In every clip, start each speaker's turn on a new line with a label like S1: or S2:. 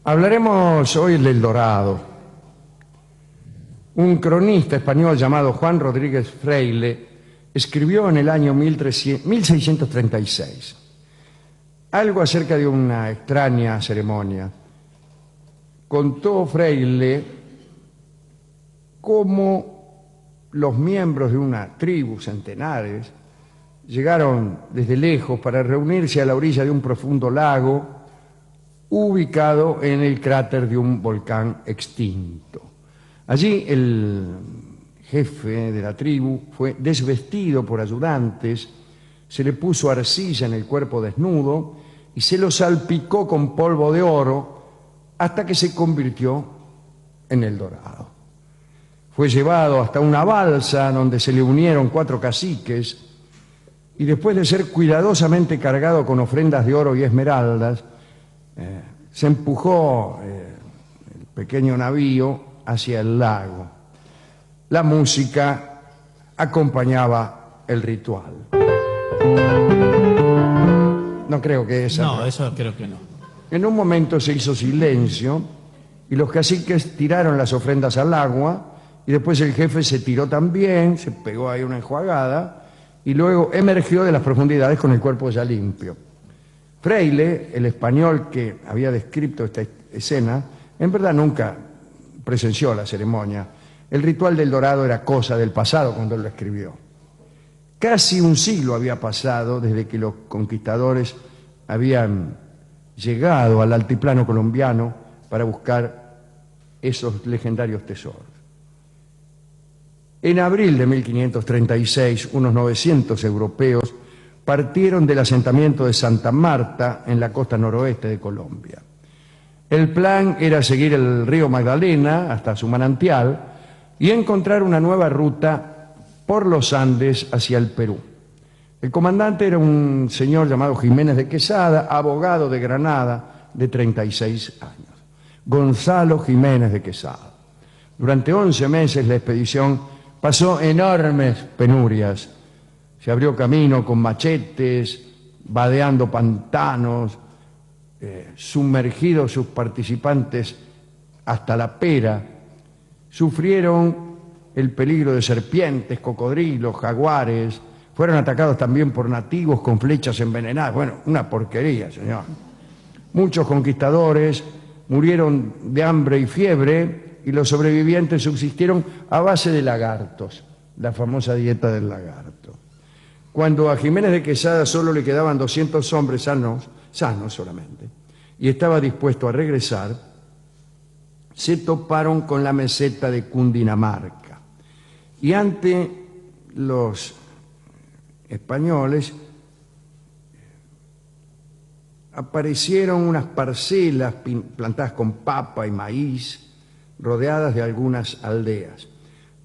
S1: Hablaremos hoy del Dorado. Un cronista español llamado Juan Rodríguez Freile escribió en el año 1636 algo acerca de una extraña ceremonia. Contó Freile cómo los miembros de una tribu, centenares, llegaron desde lejos para reunirse a la orilla de un profundo lago ubicado en el cráter de un volcán extinto. Allí el jefe de la tribu fue desvestido por ayudantes, se le puso arcilla en el cuerpo desnudo y se lo salpicó con polvo de oro hasta que se convirtió en el Dorado. Fue llevado hasta una balsa donde se le unieron 4 caciques y después de ser cuidadosamente cargado con ofrendas de oro y esmeraldas, se empujó el pequeño navío hacia el lago. La música acompañaba el ritual. No creo que esa.
S2: No, eso creo que no.
S1: En un momento se hizo silencio y los caciques tiraron las ofrendas al agua y después el jefe se tiró también, se pegó ahí una enjuagada y luego emergió de las profundidades con el cuerpo ya limpio. Freile, el español que había descrito esta escena, en verdad nunca presenció la ceremonia. El ritual del Dorado era cosa del pasado cuando él lo escribió. Casi un siglo había pasado desde que los conquistadores habían llegado al altiplano colombiano para buscar esos legendarios tesoros. En abril de 1536, unos 900 europeos partieron del asentamiento de Santa Marta en la costa noroeste de Colombia. El plan era seguir el río Magdalena hasta su manantial y encontrar una nueva ruta por los Andes hacia el Perú. El comandante era un señor llamado Jiménez de Quesada, abogado de Granada, de 36 años. Gonzalo Jiménez de Quesada. Durante 11 meses la expedición pasó enormes penurias. Se abrió camino con machetes, vadeando pantanos, sumergidos sus participantes hasta la pera. Sufrieron el peligro de serpientes, cocodrilos, jaguares. Fueron atacados también por nativos con flechas envenenadas. Bueno, una porquería, señor. Muchos conquistadores murieron de hambre y fiebre y los sobrevivientes subsistieron a base de lagartos, la famosa dieta del lagarto. Cuando a Jiménez de Quesada solo le quedaban 200 hombres sanos solamente, y estaba dispuesto a regresar, se toparon con la meseta de Cundinamarca. Y ante los españoles aparecieron unas parcelas plantadas con papa y maíz, rodeadas de algunas aldeas.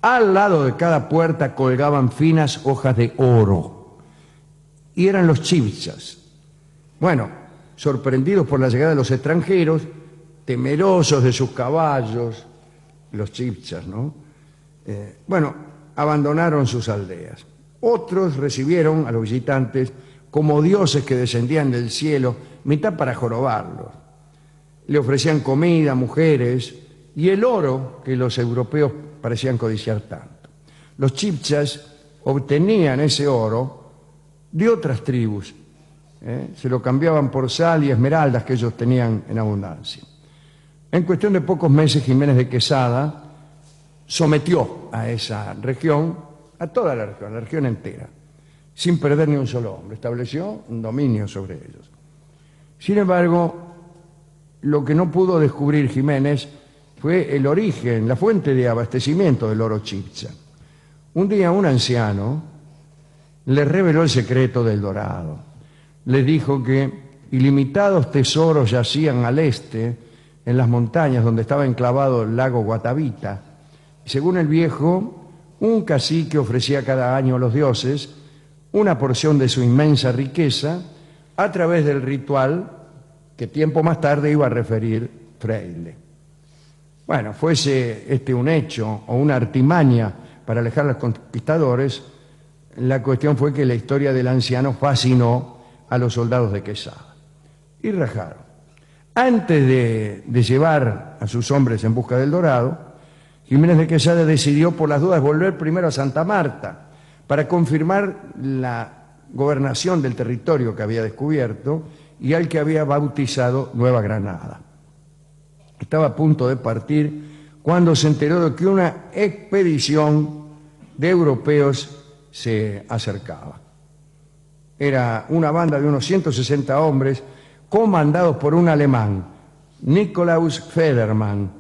S1: Al lado de cada puerta colgaban finas hojas de oro, y eran los chibchas. Bueno, sorprendidos por la llegada de los extranjeros, temerosos de sus caballos, los chibchas, ¿no? Abandonaron sus aldeas. Otros recibieron a los visitantes como dioses que descendían del cielo, mitad para jorobarlos. Le ofrecían comida, mujeres y el oro que los europeos parecían codiciar tanto. Los chibchas obtenían ese oro de otras tribus, se lo cambiaban por sal y esmeraldas que ellos tenían en abundancia. En cuestión de pocos meses, Jiménez de Quesada sometió a esa región, a toda la región entera, sin perder ni un solo hombre. Estableció un dominio sobre ellos. Sin embargo, lo que no pudo descubrir Jiménez fue el origen, la fuente de abastecimiento del oro chibcha. Un día un anciano le reveló el secreto del Dorado. Le dijo que ilimitados tesoros yacían al este, en las montañas donde estaba enclavado el lago Guatavita. Según el viejo, un cacique ofrecía cada año a los dioses una porción de su inmensa riqueza a través del ritual que tiempo más tarde iba a referir Freile. Bueno, fuese este un hecho o una artimaña para alejar a los conquistadores, la cuestión fue que la historia del anciano fascinó a los soldados de Quesada y rajaron. Antes de llevar a sus hombres en busca del Dorado, Jiménez de Quesada decidió por las dudas volver primero a Santa Marta para confirmar la gobernación del territorio que había descubierto y al que había bautizado Nueva Granada. Estaba a punto de partir cuando se enteró de que una expedición de europeos se acercaba. Era una banda de unos 160 hombres comandados por un alemán, Nikolaus Federmann,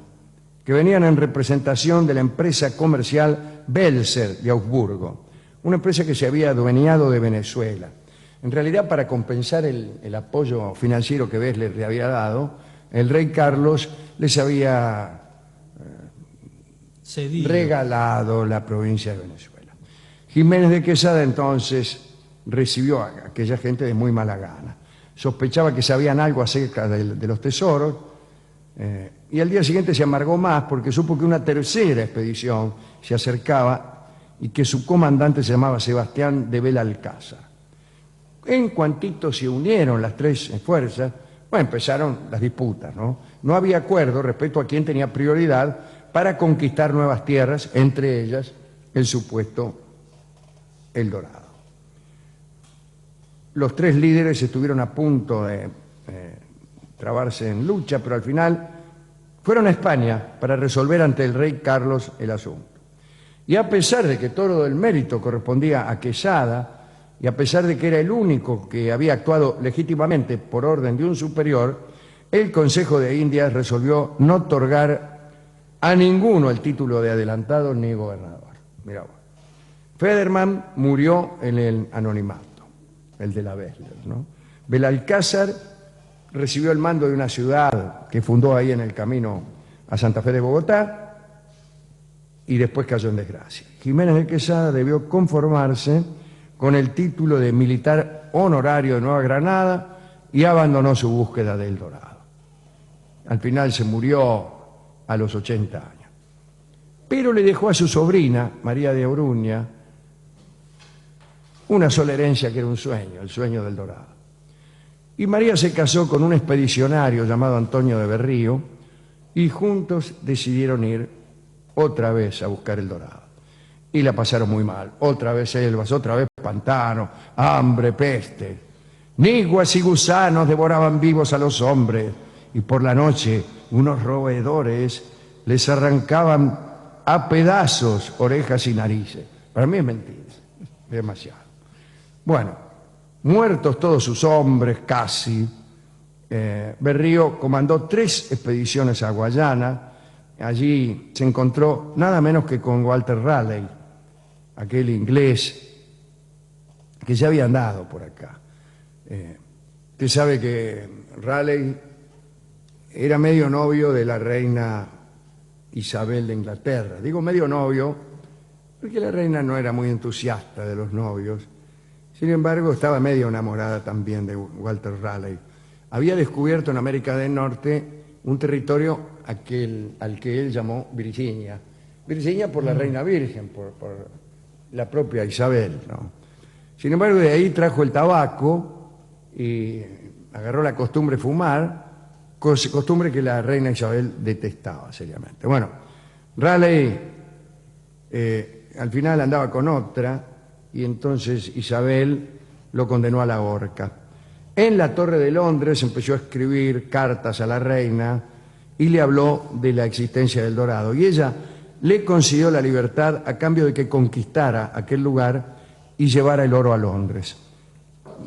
S1: que venían en representación de la empresa comercial Belser de Augsburgo, una empresa que se había adueñado de Venezuela. En realidad, para compensar el apoyo financiero que Besler le había dado, el rey Carlos les había regalado la provincia de Venezuela. Jiménez de Quesada entonces recibió a aquella gente de muy mala gana. Sospechaba que sabían algo acerca de los tesoros y al día siguiente se amargó más porque supo que una tercera expedición se acercaba y que su comandante se llamaba Sebastián de Belalcázar. En cuantito se unieron las tres fuerzas, bueno, empezaron las disputas, ¿no? No había acuerdo respecto a quién tenía prioridad para conquistar nuevas tierras, entre ellas el supuesto El Dorado. Los tres líderes estuvieron a punto de trabarse en lucha, pero al final fueron a España para resolver ante el rey Carlos el asunto. Y a pesar de que todo el mérito correspondía a Quesada, y a pesar de que era el único que había actuado legítimamente por orden de un superior, el Consejo de Indias resolvió no otorgar a ninguno el título de adelantado ni gobernador. Mirá vos. Federmann murió en el anonimato, el de la Besler, ¿no? Belalcázar recibió el mando de una ciudad que fundó ahí en el camino a Santa Fe de Bogotá y después cayó en desgracia. Jiménez de Quesada debió conformarse con el título de militar honorario de Nueva Granada y abandonó su búsqueda del Dorado. Al final se murió a los 80 años. Pero le dejó a su sobrina, María de Oruña, una sola herencia que era un sueño, el sueño del Dorado. Y María se casó con un expedicionario llamado Antonio de Berrío y juntos decidieron ir otra vez a buscar el Dorado. Y la pasaron muy mal. Otra vez selvas, otra vez pantano, hambre, peste. Niguas y gusanos devoraban vivos a los hombres y por la noche unos roedores les arrancaban a pedazos orejas y narices. Para mí es mentira, es demasiado. Bueno, muertos todos sus hombres, casi, Berrío comandó 3 expediciones a Guayana. Allí se encontró nada menos que con Walter Raleigh, aquel inglés que ya había andado por acá. Usted sabe que Raleigh era medio novio de la reina Isabel de Inglaterra. Digo medio novio porque la reina no era muy entusiasta de los novios. Sin embargo, estaba medio enamorada también de Walter Raleigh. Había descubierto en América del Norte un territorio al que él llamó Virginia. Virginia por la reina virgen, por la propia Isabel, ¿no? Sin embargo, de ahí trajo el tabaco y agarró la costumbre de fumar, costumbre que la reina Isabel detestaba seriamente. Bueno, Raleigh al final andaba con otra y entonces Isabel lo condenó a la horca. En la Torre de Londres empezó a escribir cartas a la reina y le habló de la existencia del Dorado. Y ella le concedió la libertad a cambio de que conquistara aquel lugar y llevara el oro a Londres.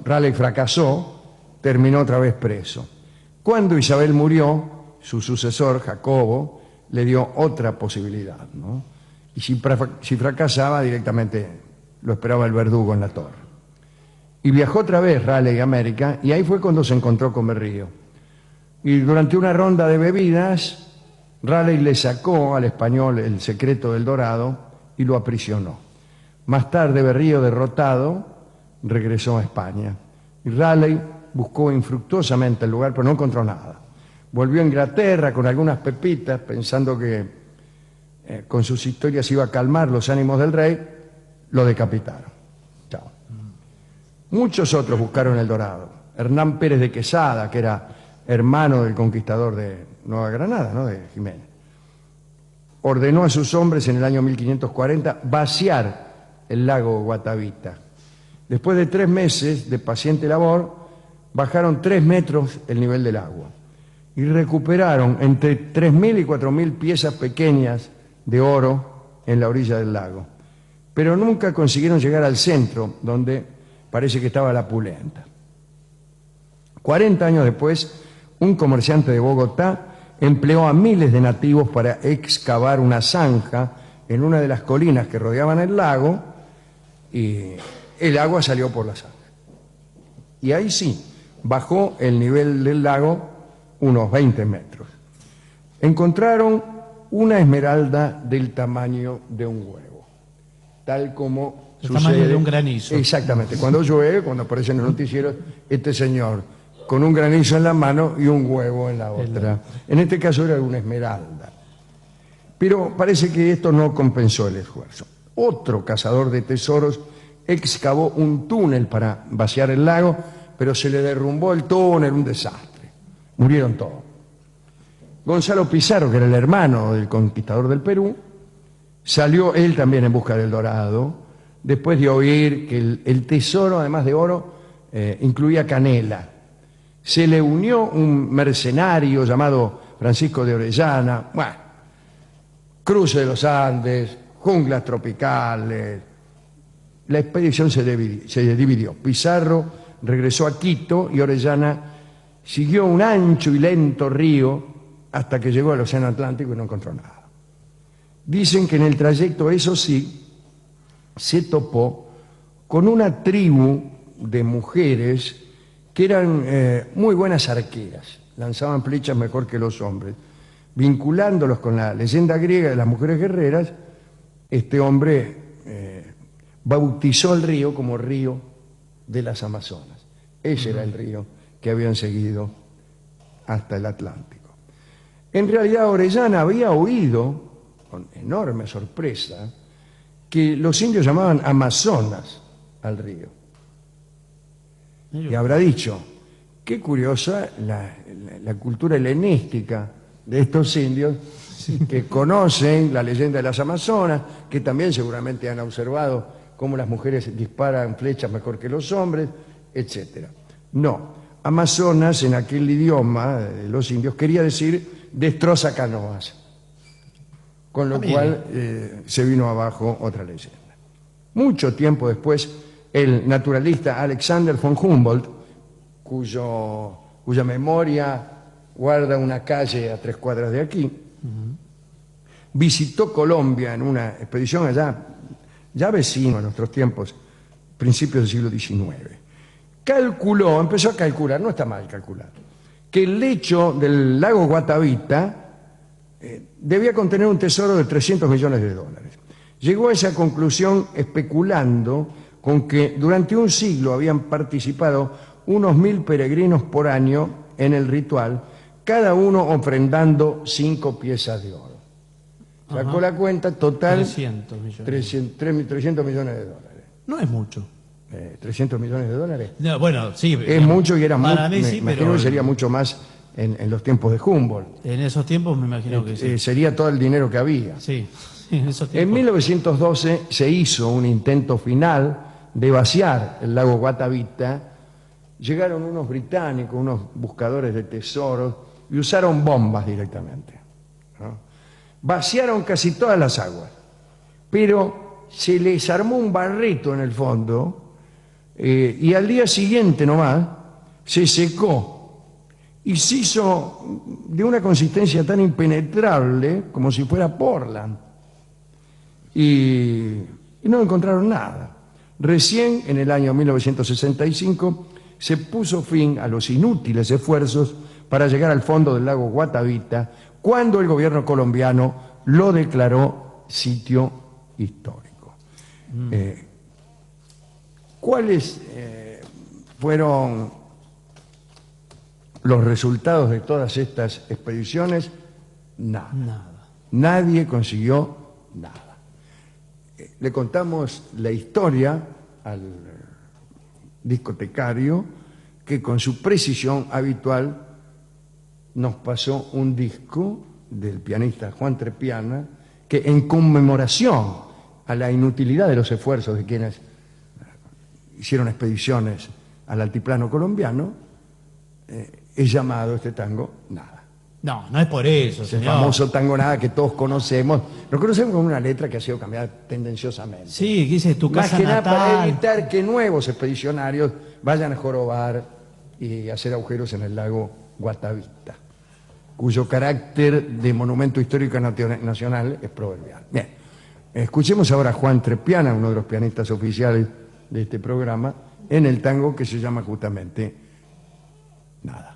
S1: Raleigh fracasó, terminó otra vez preso. Cuando Isabel murió, su sucesor, Jacobo, le dio otra posibilidad, ¿no? Y si fracasaba, directamente lo esperaba el verdugo en la torre. Y viajó otra vez Raleigh a América y ahí fue cuando se encontró con Berrío. Y durante una ronda de bebidas, Raleigh le sacó al español el secreto del Dorado y lo aprisionó. Más tarde, Berrío, derrotado, regresó a España. Y Raleigh buscó infructuosamente el lugar, pero no encontró nada. Volvió a Inglaterra con algunas pepitas, pensando que con sus historias iba a calmar los ánimos del rey. Lo decapitaron. Chao. Muchos otros buscaron el Dorado. Hernán Pérez de Quesada, que era hermano del conquistador de Nueva Granada, ¿no?, de Jiménez, ordenó a sus hombres en el año 1540 vaciar el lago Guatavita. Después de 3 meses de paciente labor, bajaron 3 metros el nivel del agua y recuperaron entre 3.000 y 4.000 piezas pequeñas de oro en la orilla del lago. Pero nunca consiguieron llegar al centro, donde parece que estaba la pulenta. 40 años después, un comerciante de Bogotá empleó a miles de nativos para excavar una zanja en una de las colinas que rodeaban el lago, y el agua salió por la zanja. Y ahí sí, bajó el nivel del lago unos 20 metros. Encontraron una esmeralda del tamaño de un huevo, tal como
S2: el
S1: sucede...
S2: tamaño de un granizo.
S1: Exactamente, cuando llueve, cuando aparecen los noticieros, este señor con un granizo en la mano y un huevo en la otra. En este caso era una esmeralda. Pero parece que esto no compensó el esfuerzo. Otro cazador de tesoros excavó un túnel para vaciar el lago, pero se le derrumbó el túnel, un desastre. Murieron todos. Gonzalo Pizarro, que era el hermano del conquistador del Perú, salió él también en busca del dorado, después de oír que el tesoro, además de oro, incluía canela. Se le unió un mercenario llamado Francisco de Orellana. Bueno, cruce de los Andes, junglas tropicales. La expedición se dividió. Pizarro regresó a Quito y Orellana siguió un ancho y lento río hasta que llegó al Océano Atlántico y no encontró nada. Dicen que en el trayecto, eso sí, se topó con una tribu de mujeres que eran muy buenas arqueras, lanzaban flechas mejor que los hombres. Vinculándolos con la leyenda griega de las mujeres guerreras, este hombre bautizó el río como río de las Amazonas. Ese era el río que habían seguido hasta el Atlántico. En realidad Orellana había oído, con enorme sorpresa, que los indios llamaban Amazonas al río. Y habrá dicho, qué curiosa la cultura helenística de estos indios, que conocen la leyenda de las Amazonas, que también seguramente han observado cómo las mujeres disparan flechas mejor que los hombres, etc. No, Amazonas en aquel idioma de los indios quería decir destroza canoas, con lo cual se vino abajo otra leyenda. Mucho tiempo después, el naturalista Alexander von Humboldt, cuya memoria guarda una calle a 3 cuadras de aquí, visitó Colombia en una expedición allá, ya vecino a nuestros tiempos, principios del siglo XIX. Empezó a calcular, no está mal calcular, que el lecho del lago Guatavita debía contener un tesoro de $300 millones. Llegó a esa conclusión especulando con que durante un siglo habían participado unos 1.000 peregrinos por año en el ritual, cada uno ofrendando 5 piezas de oro. Sacó la cuenta total,
S2: 300 millones.
S1: 300 millones de dólares.
S2: No es mucho.
S1: 300 millones de dólares.
S2: No, bueno, sí.
S1: Es mucho y era mucho.
S2: Para mí sí,
S1: me imagino
S2: pero
S1: que sería mucho más en los tiempos de Humboldt.
S2: en esos tiempos me imagino que sí.
S1: Sería todo el dinero que había.
S2: Sí, en esos
S1: En
S2: tiempos.
S1: 1912 se hizo un intento final de vaciar el lago Guatavita. Llegaron unos británicos, unos buscadores de tesoros, y usaron bombas directamente, ¿no? Vaciaron casi todas las aguas, pero se les armó un barrito en el fondo, y al día siguiente nomás se secó y se hizo de una consistencia tan impenetrable como si fuera Portland, y no encontraron nada. Recién en el año 1965 se puso fin a los inútiles esfuerzos para llegar al fondo del lago Guatavita, cuando el gobierno colombiano lo declaró sitio histórico. ¿Cuáles fueron los resultados de todas estas expediciones? Nada. Nadie consiguió nada. Le contamos la historia al discotecario, que con su precisión habitual nos pasó un disco del pianista Juan Trespiana que, en conmemoración a la inutilidad de los esfuerzos de quienes hicieron expediciones al altiplano colombiano, es llamado este tango Nada.
S2: No, no es por eso,
S1: El
S2: señor.
S1: famoso tango Nada que todos conocemos. Lo conocemos con una letra que ha sido cambiada tendenciosamente.
S2: Sí, que dice tu
S1: Más
S2: casa
S1: que nada para
S2: natal.
S1: evitar que nuevos expedicionarios vayan a jorobar y hacer agujeros en el lago Guatavita, cuyo carácter de monumento histórico nacional es proverbial. Bien, escuchemos ahora a Juan Trespiana, uno de los pianistas oficiales de este programa, en el tango que se llama justamente Nada.